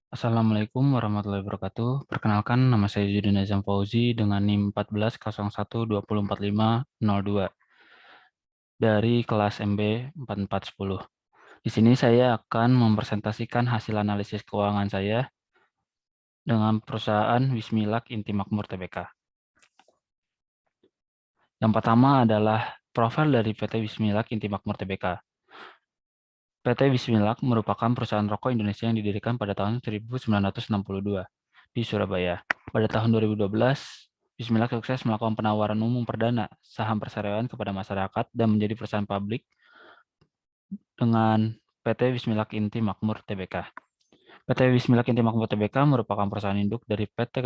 Assalamualaikum warahmatullahi wabarakatuh. Perkenalkan, nama saya Yudin Azam Fauzi dengan NIM 1401204502 dari kelas MB 4410. Di sini saya akan mempresentasikan hasil analisis keuangan saya dengan perusahaan Wismilak Inti Makmur Tbk. Yang pertama adalah profil dari PT Wismilak Inti Makmur Tbk. PT Wismilak merupakan perusahaan rokok Indonesia yang didirikan pada tahun 1962 di Surabaya. Pada tahun 2012, Wismilak sukses melakukan penawaran umum perdana saham perseroan kepada masyarakat dan menjadi perusahaan publik dengan PT Wismilak Inti Makmur Tbk. PT Wismilak Inti Makmur Tbk merupakan perusahaan induk dari PT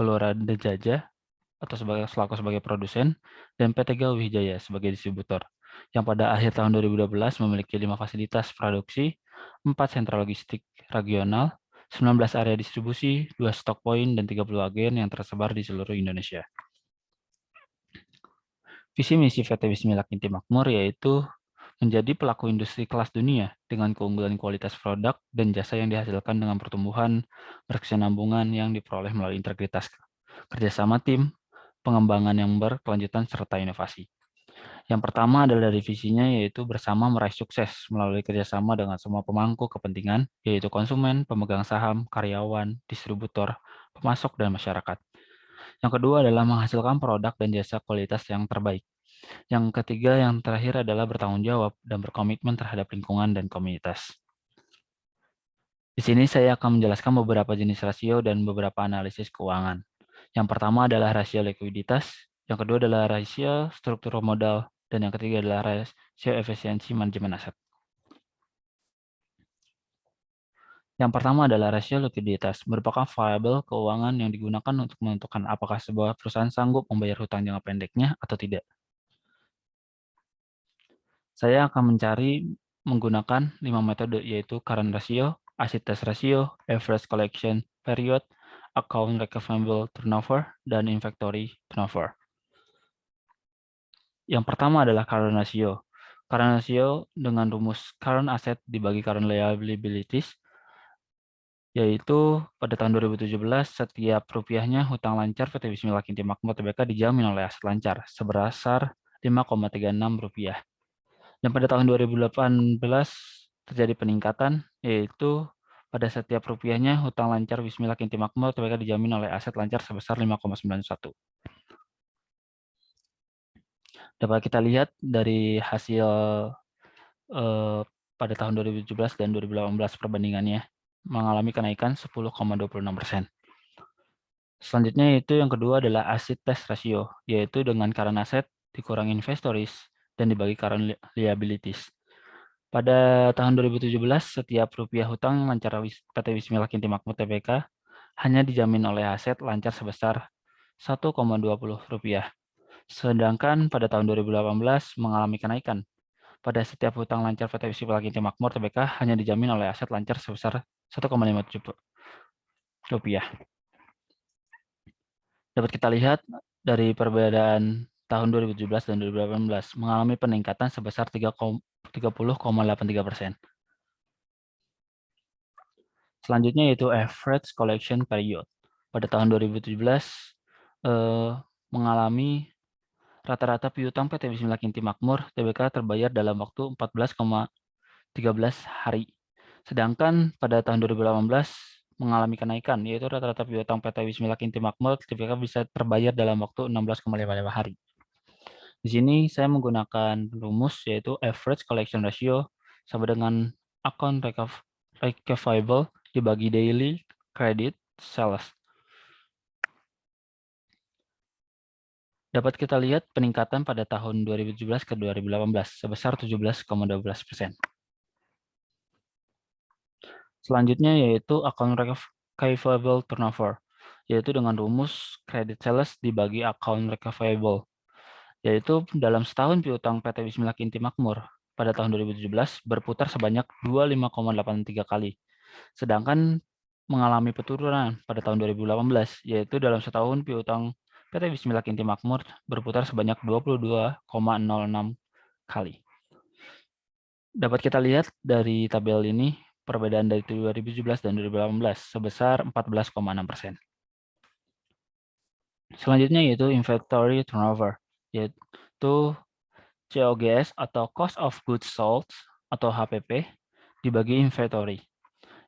Gelora Dejajah atau selaku sebagai produsen, dan PT Gawijaya sebagai distributor, yang pada akhir tahun 2012 memiliki 5 fasilitas produksi, 4 sentra logistik regional, 19 area distribusi, 2 stok point, dan 30 agen yang tersebar di seluruh Indonesia. Visi misi PT Wismilak Inti Makmur yaitu menjadi pelaku industri kelas dunia dengan keunggulan kualitas produk dan jasa yang dihasilkan dengan pertumbuhan berkesinambungan yang diperoleh melalui integritas kerjasama tim, pengembangan yang berkelanjutan, serta inovasi. Yang pertama adalah dari visinya, yaitu bersama meraih sukses melalui kerjasama dengan semua pemangku kepentingan, yaitu konsumen, pemegang saham, karyawan, distributor, pemasok, dan masyarakat. Yang kedua adalah menghasilkan produk dan jasa kualitas yang terbaik. Yang ketiga, yang terakhir adalah bertanggung jawab dan berkomitmen terhadap lingkungan dan komunitas. Di sini saya akan menjelaskan beberapa jenis rasio dan beberapa analisis keuangan. Yang pertama adalah rasio likuiditas, yang kedua adalah rasio struktur modal, dan yang ketiga adalah rasio efisiensi manajemen aset. Yang pertama adalah rasio likuiditas, merupakan variabel keuangan yang digunakan untuk menentukan apakah sebuah perusahaan sanggup membayar hutang jangka pendeknya atau tidak. Saya akan mencari menggunakan 5 metode, yaitu current ratio, acid test ratio, average collection period, account receivable turnover, dan inventory turnover. Yang pertama adalah current ratio. Current ratio dengan rumus current asset dibagi current liabilities, yaitu pada tahun 2017 setiap rupiahnya hutang lancar PT Wismilak Inti Makmur Tbk dijamin oleh aset lancar sebesar 5,36 rupiah. Dan pada tahun 2018 terjadi peningkatan, yaitu pada setiap rupiahnya hutang lancar Wismilak Inti Makmur Tbk dijamin oleh aset lancar sebesar 5,91. Dapat kita lihat dari hasil pada tahun 2017 dan 2018 perbandingannya mengalami kenaikan 10,26%. Selanjutnya itu yang kedua adalah acid test ratio, yaitu dengan current asset dikurangi inventories dan dibagi current liabilities. Pada tahun 2017, setiap rupiah hutang lancar PT Wismilak Inti Makmur Tbk hanya dijamin oleh aset lancar sebesar 1,20 rupiah. Sedangkan pada tahun 2018 mengalami kenaikan. Pada setiap hutang lancar PT Wismilak Inti Makmur Tbk hanya dijamin oleh aset lancar sebesar 1,57 rupiah. Dapat kita lihat dari perbedaan tahun 2017 dan 2018 mengalami peningkatan sebesar 30,83%. Selanjutnya yaitu average collection period. Pada tahun 2017 mengalami rata-rata piutang PT Wismilak Inti Makmur Tbk terbayar dalam waktu 14,13 hari. Sedangkan pada tahun 2018 mengalami kenaikan, yaitu rata-rata piutang PT Wismilak Inti Makmur Tbk bisa terbayar dalam waktu 16,55 hari. Di sini saya menggunakan rumus yaitu average collection ratio sama dengan account receivable dibagi daily credit sales. Dapat kita lihat peningkatan pada tahun 2017 ke 2018 sebesar 17,12%. Selanjutnya yaitu account receivable turnover, yaitu dengan rumus credit sales dibagi account receivable, yaitu dalam setahun piutang PT Wismilak Inti Makmur pada tahun 2017 berputar sebanyak 25,83 kali, sedangkan mengalami penurunan pada tahun 2018, yaitu dalam setahun piutang PT Wismilak Inti Makmur berputar sebanyak 22,06 kali. Dapat kita lihat dari tabel ini perbedaan dari 2017 dan 2018 sebesar 14,6%. Selanjutnya yaitu inventory turnover, yaitu COGS atau Cost of Goods Sold atau HPP dibagi inventory,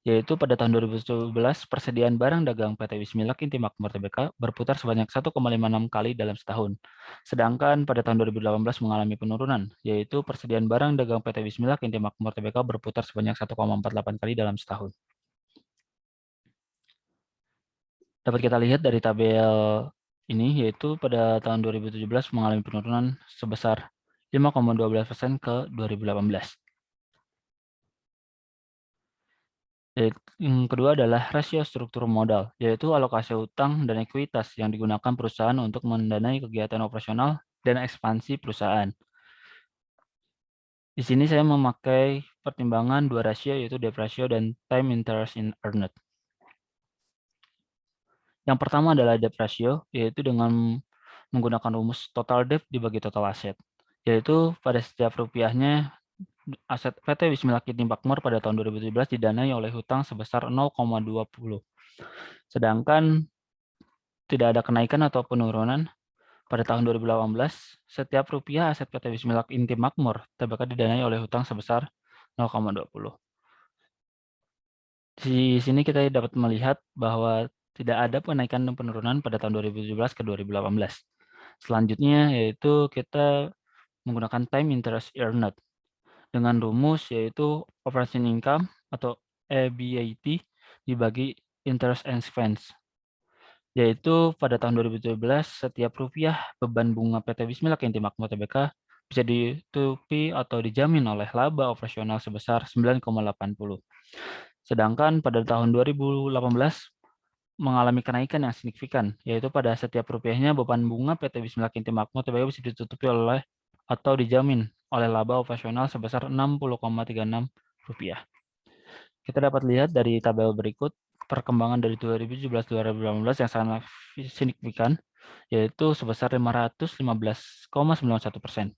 yaitu pada tahun 2017 persediaan barang dagang PT Wismilak Inti Makmur Tbk berputar sebanyak 1,56 kali dalam setahun. Sedangkan pada tahun 2018 mengalami penurunan, yaitu persediaan barang dagang PT Wismilak Inti Makmur Tbk berputar sebanyak 1,48 kali dalam setahun. Dapat kita lihat dari tabel ini, yaitu pada tahun 2017 mengalami penurunan sebesar 5,12% ke 2018. Yang kedua adalah rasio struktur modal, yaitu alokasi utang dan ekuitas yang digunakan perusahaan untuk mendanai kegiatan operasional dan ekspansi perusahaan. Di sini saya memakai pertimbangan dua rasio, yaitu debt ratio dan time interest in earned. Yang pertama adalah debt ratio, yaitu dengan menggunakan rumus total debt dibagi total aset, yaitu pada setiap rupiahnya aset PT Wismilak Inti Makmur pada tahun 2017 didanai oleh hutang sebesar 0,20. Sedangkan tidak ada kenaikan atau penurunan pada tahun 2018, setiap rupiah aset PT Wismilak Inti Makmur Tbk didanai oleh hutang sebesar 0,20. Di sini kita dapat melihat bahwa tidak ada kenaikan dan penurunan pada tahun 2017 ke 2018. Selanjutnya yaitu kita menggunakan time interest earned dengan rumus yaitu operating income atau EBIT dibagi interest expense, yaitu pada tahun 2017 setiap rupiah beban bunga PT Bismillah Inti Makmur Tbk bisa ditutupi atau dijamin oleh laba operasional sebesar 9,80. Sedangkan pada tahun 2018 mengalami kenaikan yang signifikan, yaitu pada setiap rupiahnya beban bunga PT Bismillah Inti Makmur Tbk bisa ditutupi oleh atau dijamin oleh laba operasional sebesar Rp60,36. Kita dapat lihat dari tabel berikut perkembangan dari 2017-2018 yang sangat signifikan, yaitu sebesar 515,91%.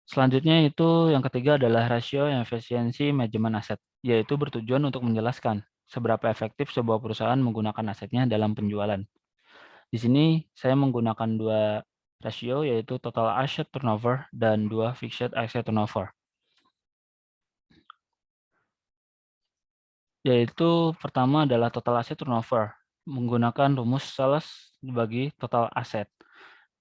Selanjutnya itu yang ketiga adalah rasio efisiensi manajemen aset, yaitu bertujuan untuk menjelaskan seberapa efektif sebuah perusahaan menggunakan asetnya dalam penjualan. Di sini saya menggunakan dua rasio, yaitu total asset turnover dan dua fixed asset turnover. Yaitu pertama adalah total asset turnover, menggunakan rumus sales dibagi total aset,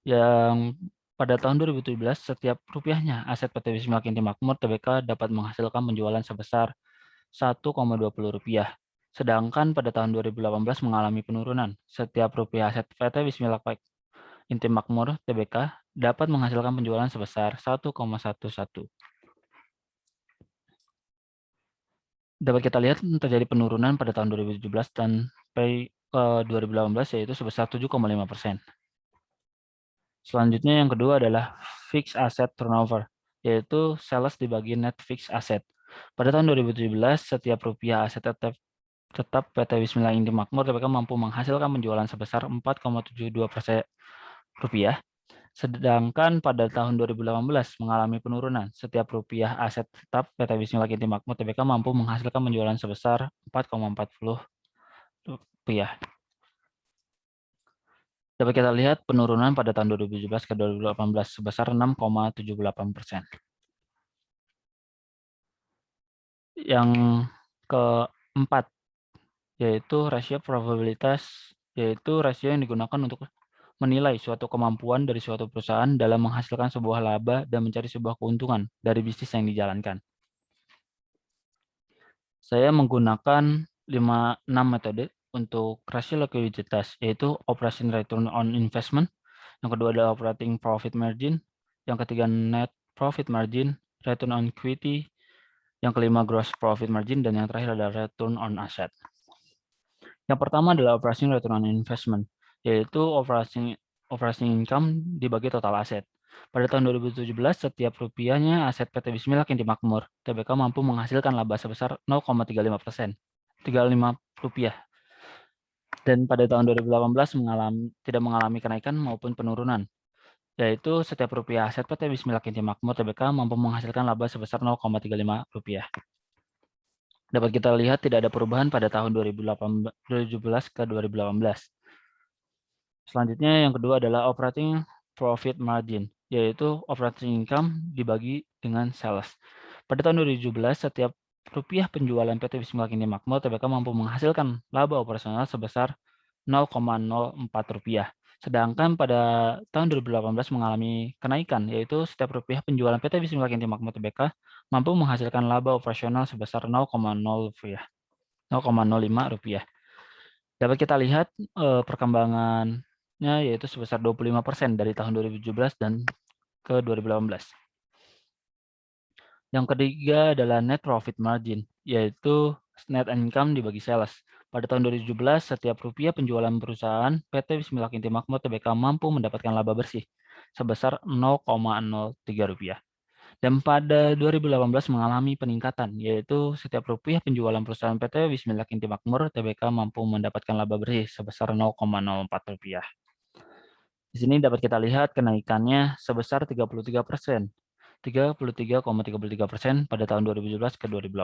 yang pada tahun 2017 setiap rupiahnya aset PT Wismilak Inti Makmur Tbk dapat menghasilkan penjualan sebesar Rp1,20. Sedangkan pada tahun 2018 mengalami penurunan. Setiap rupiah aset PT Wismilak Inti Makmur Tbk dapat menghasilkan penjualan sebesar 1,11. Dapat kita lihat terjadi penurunan pada tahun 2017 dan sampai 2018 yaitu sebesar 7,5%. Selanjutnya yang kedua adalah fixed asset turnover, yaitu sales dibagi net fixed asset. Pada tahun 2017 setiap rupiah aset tetap PT Wismillah Inti Makmur Tbk mampu menghasilkan penjualan sebesar 4,72% rupiah. Sedangkan pada tahun 2018 mengalami penurunan. Setiap rupiah aset tetap PT Wismilak Inti Makmur Tbk mampu menghasilkan penjualan sebesar 4,40 rupiah. Dapat kita lihat penurunan pada tahun 2017 ke 2018 sebesar 6,78%. Yang keempat yaitu rasio probabilitas, yaitu rasio yang digunakan untuk menilai suatu kemampuan dari suatu perusahaan dalam menghasilkan sebuah laba dan mencari sebuah keuntungan dari bisnis yang dijalankan. Saya menggunakan 6 metode untuk rasio likuiditas, yaitu operating return on investment, yang kedua adalah operating profit margin, yang ketiga net profit margin, return on equity, yang kelima gross profit margin, dan yang terakhir adalah return on asset. Yang pertama adalah operating return on investment, yaitu operating income dibagi total aset. Pada tahun 2017, setiap rupiahnya aset PT Bismillah Inti Makmur Tbk mampu menghasilkan laba sebesar 0,35%, Rp35. Dan pada tahun 2018 tidak mengalami kenaikan maupun penurunan. yaitu setiap rupiah aset PT Bismillah Inti Makmur Tbk mampu menghasilkan laba sebesar Rp0,35. Dapat kita lihat tidak ada perubahan pada tahun 2017 ke 2018. Selanjutnya yang kedua adalah operating profit margin, yaitu operating income dibagi dengan sales. Pada tahun 2017, setiap rupiah penjualan PT Bismillah Inti Makmur Tbk mampu menghasilkan laba operasional sebesar Rp0,04. Sedangkan pada tahun 2018 mengalami kenaikan, yaitu setiap rupiah penjualan PT Bismillah Inti Makmur Tbk mampu menghasilkan laba operasional sebesar Rp0,05. Dapat kita lihat perkembangannya yaitu sebesar 25% dari tahun 2017 dan ke 2018. Yang ketiga adalah net profit margin, yaitu net income dibagi sales. Pada tahun 2017, setiap rupiah penjualan perusahaan PT Bismillah Inti Makmur Tbk mampu mendapatkan laba bersih sebesar Rp0,03. Dan pada 2018 mengalami peningkatan, yaitu setiap rupiah penjualan perusahaan PT Bismillah Inti Makmur Tbk mampu mendapatkan laba bersih sebesar Rp0,04. Di sini dapat kita lihat kenaikannya sebesar 33%. 33,33% pada tahun 2017 ke 2018.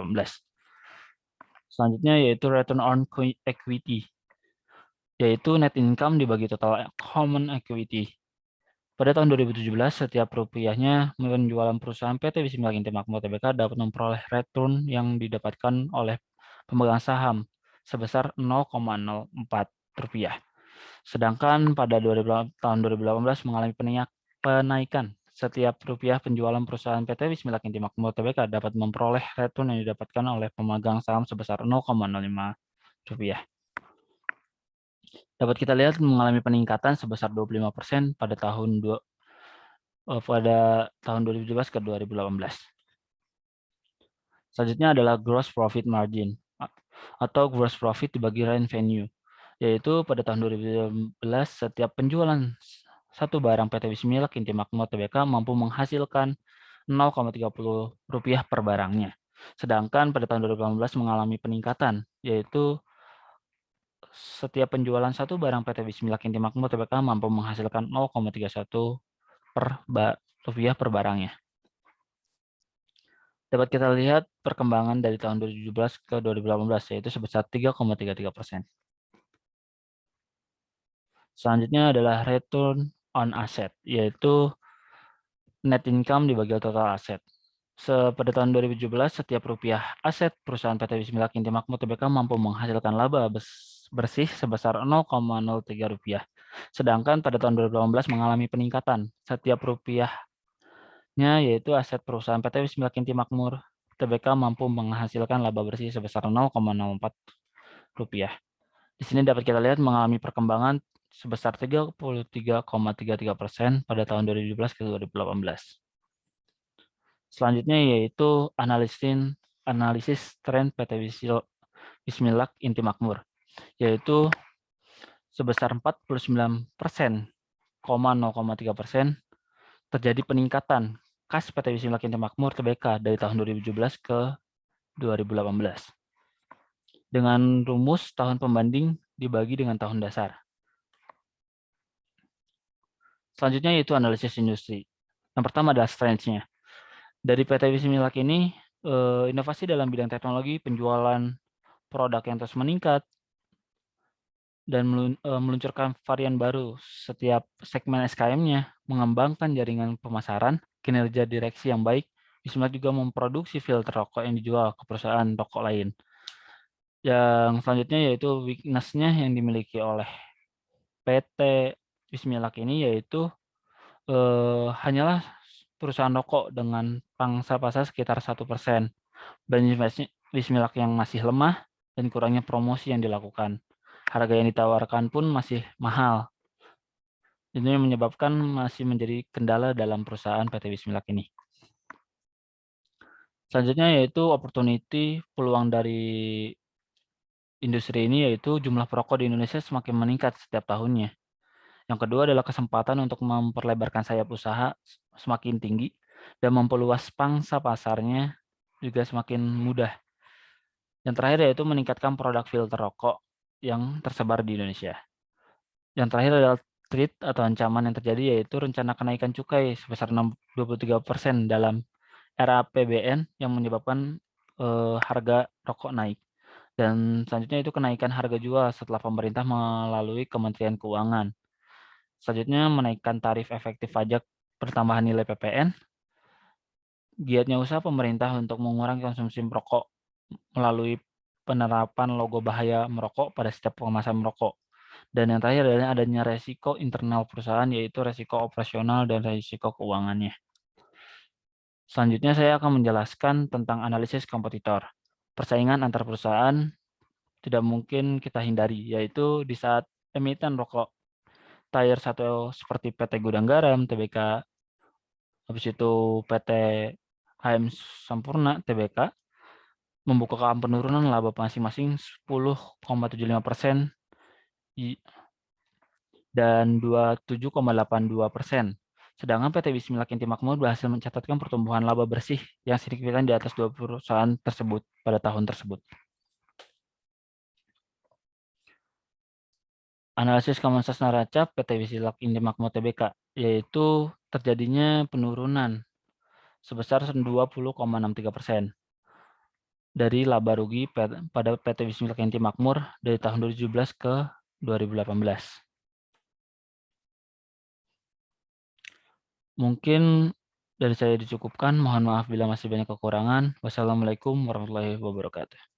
Selanjutnya yaitu return on equity, yaitu net income dibagi total common equity. Pada tahun 2017, setiap rupiahnya penjualan perusahaan PT Bismillah Inti Makmur Tbk dapat memperoleh return yang didapatkan oleh pemegang saham sebesar Rp0,04. Sedangkan pada tahun 2018 mengalami penaikan. Setiap rupiah penjualan perusahaan PT Bismillah Inti Makmur Tbk dapat memperoleh return yang didapatkan oleh pemegang saham sebesar Rp0,05. Dapat kita lihat mengalami peningkatan sebesar 25% pada tahun 2017 ke 2018. Selanjutnya adalah gross profit margin atau gross profit dibagi revenue, yaitu pada tahun 2018 setiap penjualan satu barang PT Bismillah Inti Makmur Tbk mampu menghasilkan Rp0,30 per barangnya. Sedangkan pada tahun 2018 mengalami peningkatan, yaitu setiap penjualan satu barang PT Bismillah Inti Makmur Tbk mampu menghasilkan Rp0,31 per barangnya. Dapat kita lihat perkembangan dari tahun 2017 ke 2018, yaitu sebesar 3,33%. Selanjutnya adalah return on asset, yaitu net income dibagi total aset. Pada tahun 2017, setiap rupiah aset perusahaan PT Bismillah Inti Makmur Tbk mampu menghasilkan laba bersih sebesar Rp0,03. Sedangkan pada tahun 2018 mengalami peningkatan. Setiap rupiahnya yaitu aset perusahaan PT Bismillah Inti Makmur Tbk mampu menghasilkan laba bersih sebesar Rp0,04. Di sini dapat kita lihat mengalami perkembangan sebesar 33,33% pada tahun 2017 ke 2018. Selanjutnya yaitu analisis tren PT Bismillah Inti Makmur, yaitu sebesar 49,03% terjadi peningkatan kas PT Bismillah Inti Makmur Tbk dari tahun 2017 ke 2018. Dengan rumus tahun pembanding dibagi dengan tahun dasar. Selanjutnya yaitu analisis industri. Yang pertama adalah strength-nya. Dari PT Bismillah ini, inovasi dalam bidang teknologi, penjualan produk yang terus meningkat, dan meluncurkan varian baru setiap segmen SKM-nya, mengembangkan jaringan pemasaran, kinerja direksi yang baik. Bismillah juga memproduksi filter rokok yang dijual ke perusahaan rokok lain. Yang selanjutnya yaitu weakness-nya yang dimiliki oleh PT Bismillah ini yaitu hanyalah perusahaan rokok dengan pangsa pasar sekitar 1%. Brand Bismillah yang masih lemah dan kurangnya promosi yang dilakukan. Harga yang ditawarkan pun masih mahal. Ini menyebabkan masih menjadi kendala dalam perusahaan PT Bismillah ini. Selanjutnya yaitu opportunity, peluang dari industri ini yaitu jumlah perokok di Indonesia semakin meningkat setiap tahunnya. Yang kedua adalah kesempatan untuk memperlebarkan sayap usaha semakin tinggi dan memperluas pangsa pasarnya juga semakin mudah. Yang terakhir yaitu meningkatkan produk filter rokok yang tersebar di Indonesia. Yang terakhir adalah threat atau ancaman yang terjadi yaitu rencana kenaikan cukai sebesar 23% dalam era APBN yang menyebabkan harga rokok naik. Dan selanjutnya itu kenaikan harga jual setelah pemerintah melalui Kementerian Keuangan. Selanjutnya menaikkan tarif efektif pajak pertambahan nilai PPN. Giatnya usaha pemerintah untuk mengurangi konsumsi merokok melalui penerapan logo bahaya merokok pada setiap kemasan merokok. Dan yang terakhir adalah adanya resiko internal perusahaan, yaitu resiko operasional dan resiko keuangannya. Selanjutnya saya akan menjelaskan tentang analisis kompetitor. Persaingan antar perusahaan tidak mungkin kita hindari, yaitu di saat emiten rokok tier 1 seperti PT Gudang Garam, TBK, habis itu PT HM Sampurna, TBK, membukukan penurunan laba masing-masing 10,75% dan 27,82%. Sedangkan PT Bismillah Kinti Makmur berhasil mencatatkan pertumbuhan laba bersih yang signifikan di atas dua perusahaan tersebut pada tahun tersebut. Analisis Komoditas Neraca PT Bismillah Kinti Makmur Tbk, yaitu terjadinya penurunan sebesar 20,63% dari laba rugi pada PT Bismillah Kinti Makmur dari tahun 2017 ke 2018. Mungkin dari saya dicukupkan, mohon maaf bila masih banyak kekurangan. Wassalamualaikum warahmatullahi wabarakatuh.